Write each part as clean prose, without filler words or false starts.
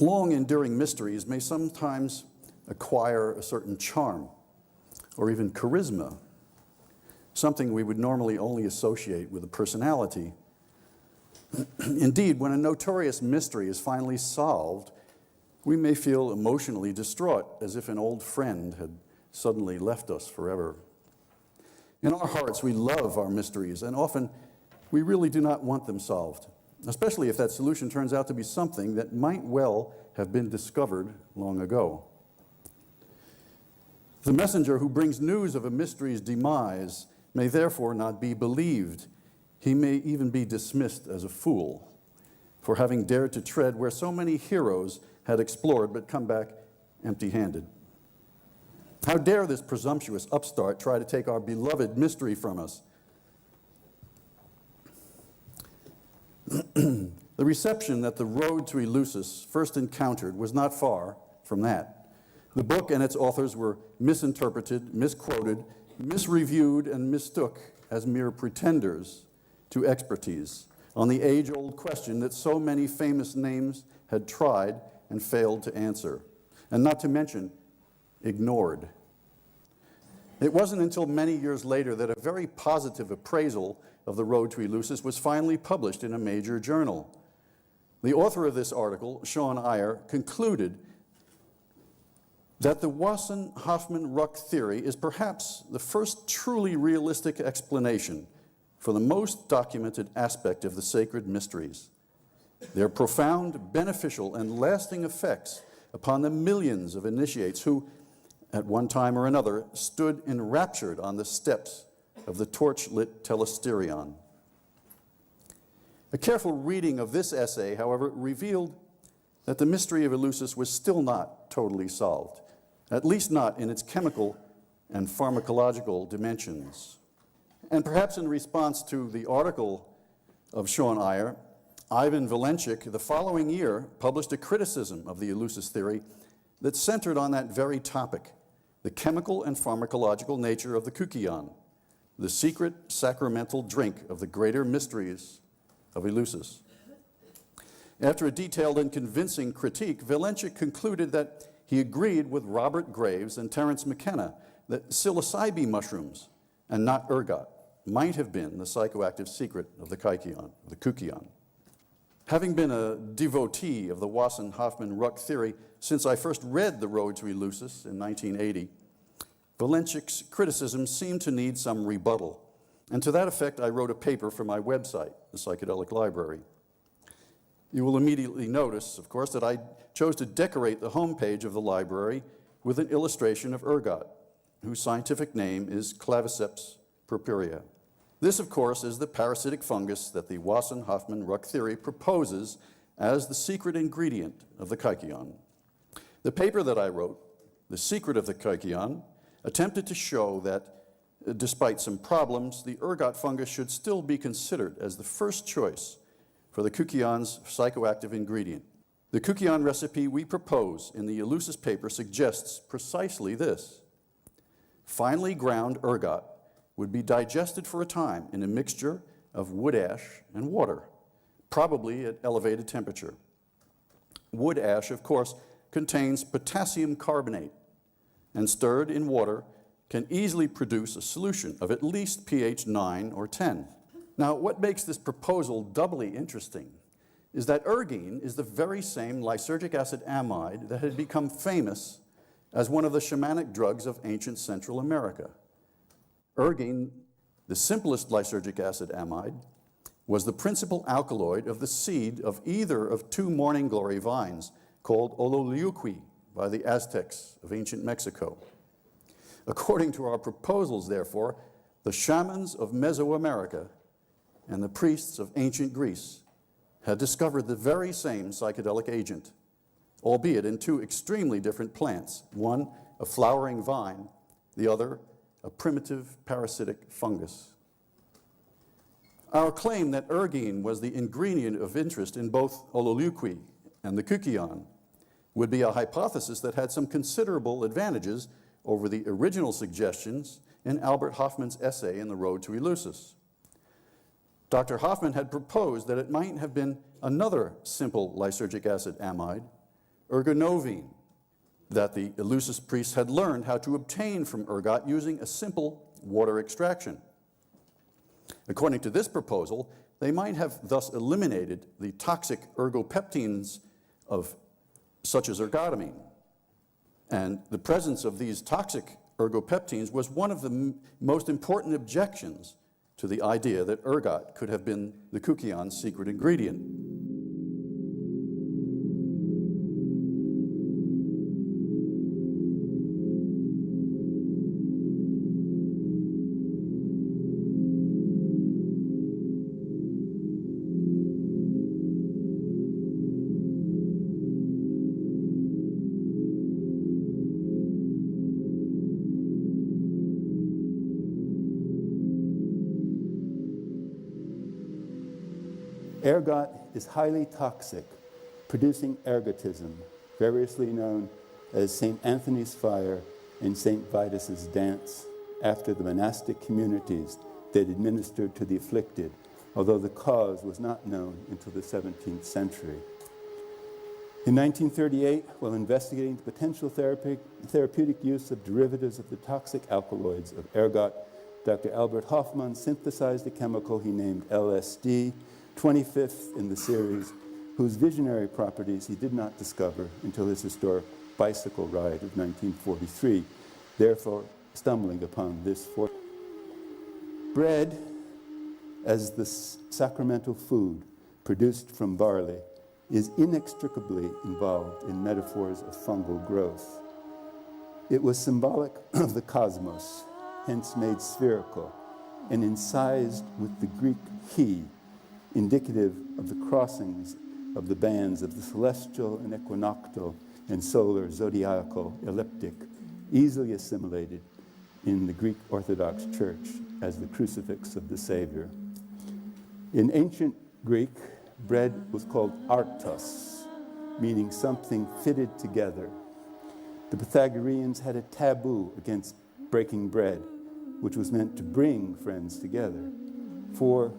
Long-enduring mysteries may sometimes acquire a certain charm or even charisma, something we would normally only associate with a personality. Indeed, when a notorious mystery is finally solved, we may feel emotionally distraught, as if an old friend had suddenly left us forever. In our hearts, we love our mysteries, and often we really do not want them solved, especially if that solution turns out to be something that might well have been discovered long ago. The messenger who brings news of a mystery's demise may therefore not be believed. He may even be dismissed as a fool for having dared to tread where so many heroes had explored but come back empty-handed. How dare this presumptuous upstart try to take our beloved mystery from us? The reception that the road to Eleusis first encountered was not far from that. The book and its authors were misinterpreted, misquoted, misreviewed, and mistook as mere pretenders to expertise on the age-old question that so many famous names had tried and failed to answer, and not to mention, ignored. It wasn't until many years later that a very positive appraisal of the road to Eleusis was finally published in a major journal. The author of this article, Sean Iyer, concluded that the Wasson-Hofmann-Ruck theory is perhaps the first truly realistic explanation for the most documented aspect of the sacred mysteries. Their profound, beneficial, and lasting effects upon the millions of initiates who, at one time or another, stood enraptured on the steps of the torch-lit telesterion. A careful reading of this essay, however, revealed that the mystery of Eleusis was still not totally solved, at least not in its chemical and pharmacological dimensions. And perhaps in response to the article of Sean Iyer, Ivan Valenchik, the following year, published a criticism of the Eleusis theory that centered on that very topic, the chemical and pharmacological nature of the Kykeon, the secret sacramental drink of the greater mysteries of Eleusis. After a detailed and convincing critique, Valenchik concluded that he agreed with Robert Graves and Terence McKenna that psilocybe mushrooms, and not ergot, might have been the psychoactive secret of the Kykeon. Having been a devotee of the Wasson-Hofmann-Ruck theory since I first read The Road to Eleusis in 1980, Valenchik's criticism seemed to need some rebuttal. And to that effect, I wrote a paper for my website, The Psychedelic Library. You will immediately notice, of course, that I chose to decorate the homepage of the library with an illustration of ergot, whose scientific name is Claviceps purpurea. This, of course, is the parasitic fungus that the Wasson-Hofmann-Ruck theory proposes as the secret ingredient of the Kykeon. The paper that I wrote, The Secret of the Kykeon, attempted to show that, despite some problems, the ergot fungus should still be considered as the first choice for the Kykeon's psychoactive ingredient. The Kykeon recipe we propose in the Eleusis paper suggests precisely this. Finely ground ergot would be digested for a time in a mixture of wood ash and water, probably at elevated temperature. Wood ash, of course, contains potassium carbonate, and stirred in water can easily produce a solution of at least pH 9 or 10. Now, what makes this proposal doubly interesting is that ergine is the very same lysergic acid amide that had become famous as one of the shamanic drugs of ancient Central America. Ergine, the simplest lysergic acid amide, was the principal alkaloid of the seed of either of two morning glory vines called Ololiuqui by the Aztecs of ancient Mexico. According to our proposals, therefore, the shamans of Mesoamerica and the priests of ancient Greece had discovered the very same psychedelic agent, albeit in two extremely different plants, one a flowering vine, the other a primitive parasitic fungus. Our claim that ergine was the ingredient of interest in both Ololiuqui and the Kykeon would be a hypothesis that had some considerable advantages over the original suggestions in Albert Hofmann's essay in The Road to Eleusis. Dr. Hofmann had proposed that it might have been another simple lysergic acid amide, ergonovine that the Eleusis priests had learned how to obtain from ergot using a simple water extraction. According to this proposal, they might have thus eliminated the toxic ergopeptines such as ergotamine. And the presence of these toxic ergopeptines was one of the most important objections to the idea that ergot could have been the Kykeon's secret ingredient. Ergot is highly toxic, producing ergotism, variously known as St. Anthony's fire and St. Vitus's dance, after the monastic communities that administered to the afflicted, although the cause was not known until the 17th century. In 1938, while investigating the potential therapeutic use of derivatives of the toxic alkaloids of ergot, Dr. Albert Hofmann synthesized a chemical he named LSD, 25th in the series, whose visionary properties he did not discover until his historic bicycle ride of 1943, therefore stumbling upon this fortune. Bread, as the sacramental food produced from barley, is inextricably involved in metaphors of fungal growth. It was symbolic of the cosmos, hence made spherical, and incised with the Greek chi, indicative of the crossings of the bands of the celestial and equinoctial and solar, zodiacal, elliptic, easily assimilated in the Greek Orthodox Church as the crucifix of the Savior. In ancient Greek, bread was called artos, meaning something fitted together. The Pythagoreans had a taboo against breaking bread, which was meant to bring friends together. For,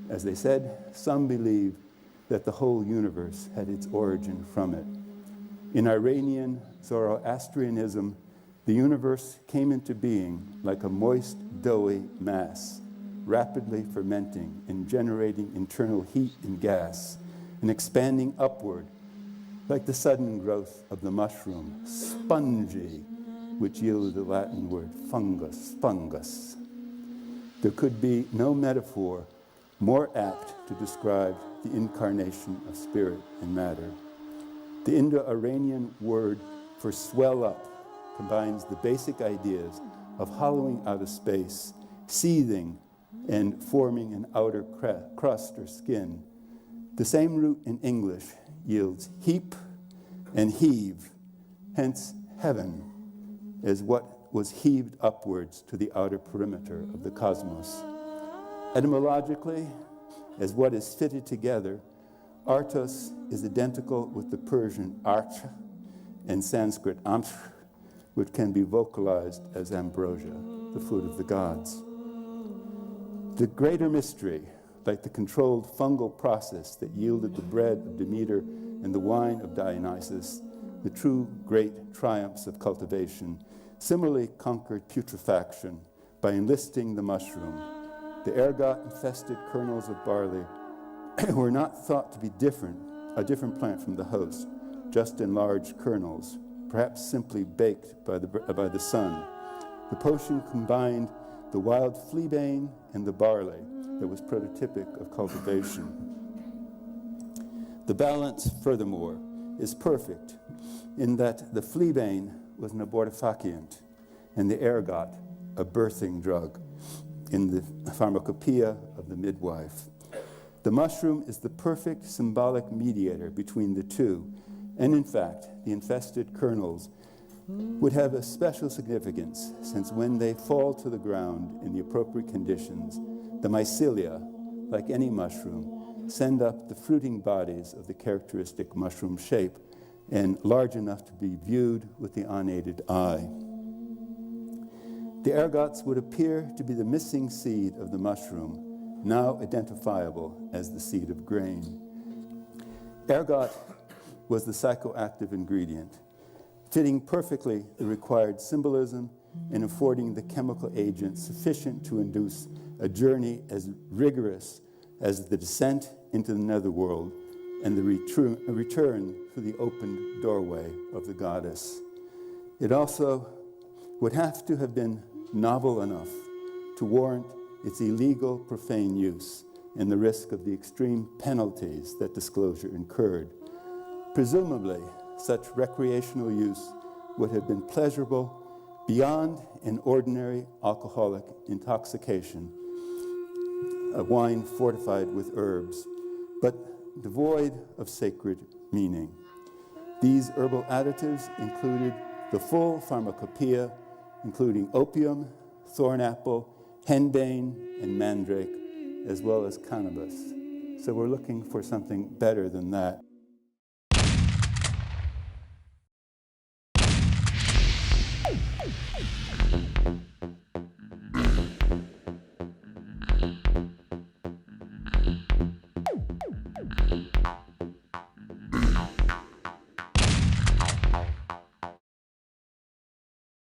as they said, some believe that the whole universe had its origin from it. In Iranian Zoroastrianism, the universe came into being like a moist, doughy mass, rapidly fermenting and generating internal heat and gas, and expanding upward like the sudden growth of the mushroom, spongy, which yielded the Latin word fungus. There could be no metaphor more apt to describe the incarnation of spirit and matter. The Indo-Iranian word for swell up combines the basic ideas of hollowing out a space, seething, and forming an outer crust or skin. The same root in English yields heap and heave, hence heaven, as what was heaved upwards to the outer perimeter of the cosmos. Etymologically, as what is fitted together, artos is identical with the Persian arch and Sanskrit amsh, which can be vocalized as ambrosia, the food of the gods. The greater mystery, like the controlled fungal process that yielded the bread of Demeter and the wine of Dionysus, the true great triumphs of cultivation, similarly conquered putrefaction by enlisting the mushroom. The ergot-infested kernels of barley were not thought to be a different plant from the host, just enlarged kernels, perhaps simply baked by the sun. The potion combined the wild fleabane and the barley that was prototypic of cultivation. The balance, furthermore, is perfect in that the fleabane was an abortifacient and the ergot a birthing drug in the pharmacopoeia of the midwife. The mushroom is the perfect symbolic mediator between the two, and in fact, the infested kernels would have a special significance, since when they fall to the ground in the appropriate conditions, the mycelia, like any mushroom, send up the fruiting bodies of the characteristic mushroom shape and large enough to be viewed with the unaided eye. The ergots would appear to be the missing seed of the mushroom, now identifiable as the seed of grain. Ergot was the psychoactive ingredient, fitting perfectly the required symbolism and affording the chemical agent sufficient to induce a journey as rigorous as the descent into the netherworld and the return through the opened doorway of the goddess. It also would have to have been novel enough to warrant its illegal, profane use and the risk of the extreme penalties that disclosure incurred. Presumably, such recreational use would have been pleasurable beyond an ordinary alcoholic intoxication, a wine fortified with herbs, but devoid of sacred meaning. These herbal additives included the full pharmacopoeia, including opium, thornapple, henbane, and mandrake, as well as cannabis. So we're looking for something better than that.